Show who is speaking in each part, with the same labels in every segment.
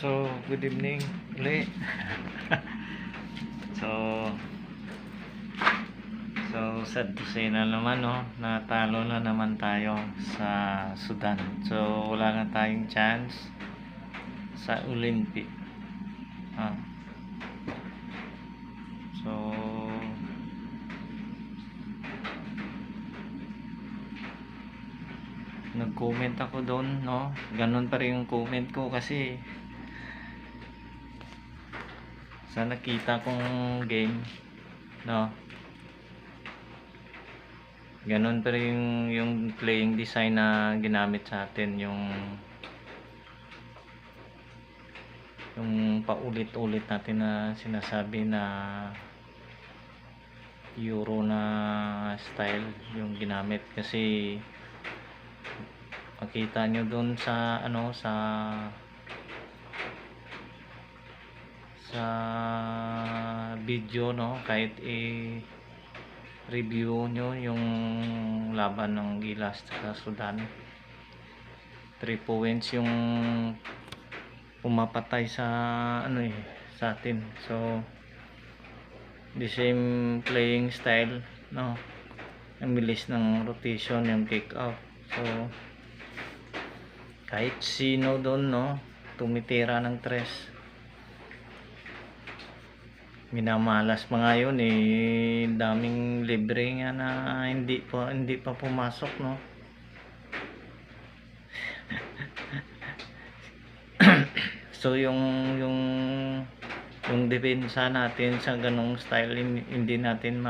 Speaker 1: So, good evening ulit. so, sad to say na naman, no, natalo na naman tayo sa Sudan. So, wala na tayong chance sa Olympic. So, nag-comment ako doon, no, ganun pa rin yung comment ko kasi sa nakita kong game, no, ganun pa rin yung playing design na ginamit sa atin, yung paulit-ulit natin na sinasabi na Euro na style yung ginamit. Kasi makita nyo dun sa sa video, no, kahit review nyo yung laban ng Gilas sa Sudan, 3 points yung pumapatay sa sa atin. So the same playing style, no, ang bilis ng rotation, yung kick out. So kahit sino doon, no, tumitira ng tres, minamalas pa nga yun daming libre nga na hindi pa pumasok, no. So yung depensa natin sa ganong style, hindi natin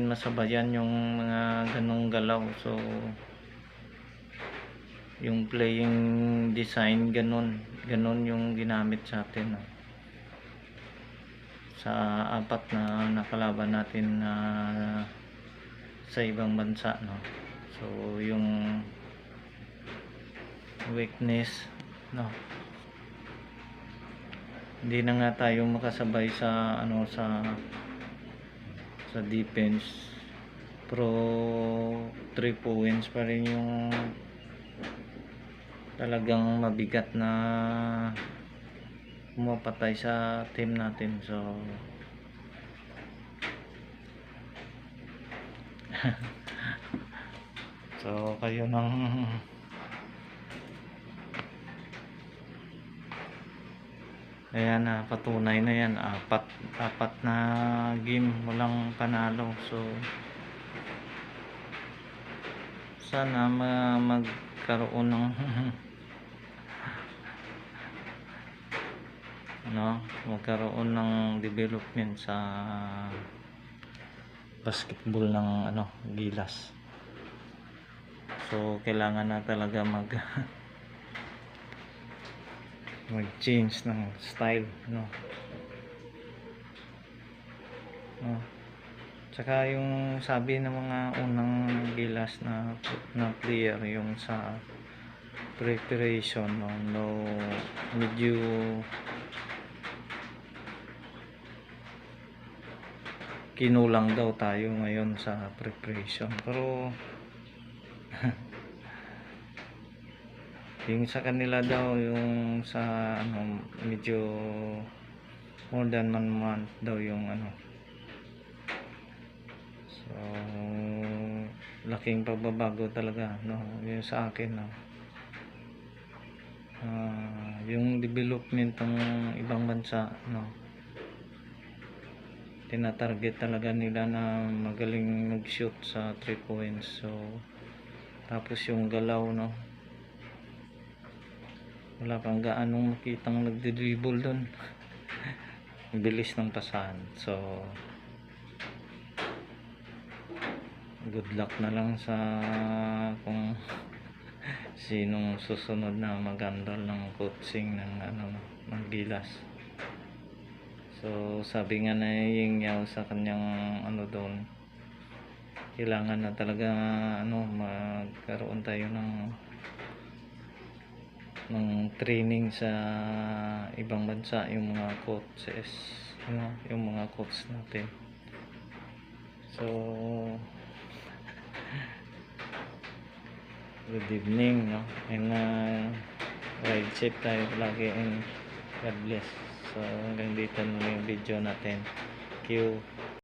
Speaker 1: masabayan yung mga ganong galaw. So yung playing design ganon yung ginamit sa atin, no, sa apat na nakalaban natin sa ibang bansa, no. So yung weakness, no, hindi na nga tayo makasabay sa sa defense, pero 3 points pa rin yung talagang mabigat na pumapatay sa team natin. So so kayo nang ayan na, patunay na yan, apat na game walang panalo. So sana magkaroon ng magkaroon ng development sa basketball ng Gilas. So kailangan na talaga mag-change ng style, no. Tsaka yung sabi ng mga unang Gilas na player, yung sa preparation, no, medyo kinulang daw tayo ngayon sa preparation. Pero yung sa kanila daw, yung sa medyo more than 1 month daw yung so laking pagbabago talaga, no, yung sa akin, no. Yung development ng ibang bansa, no, tinatarget talaga nila na magaling mag-shoot sa 3 points. So tapos yung galaw, no, wala kang gaanong makitang nagdi-dribble doon. Bilis ng pasahan. So good luck na lang sa kung sinong susunod na mag-handle ng coaching ng ng Gilas. So sabi nga na Ying Yao sa kanyang doon, kailangan na talaga magkaroon tayo ng training sa ibang bansa, yung mga coaches, yung mga coach natin. So good evening, no, and ride safe tayo lagi and God bless. So hanggang dito na yung video natin. Thank you.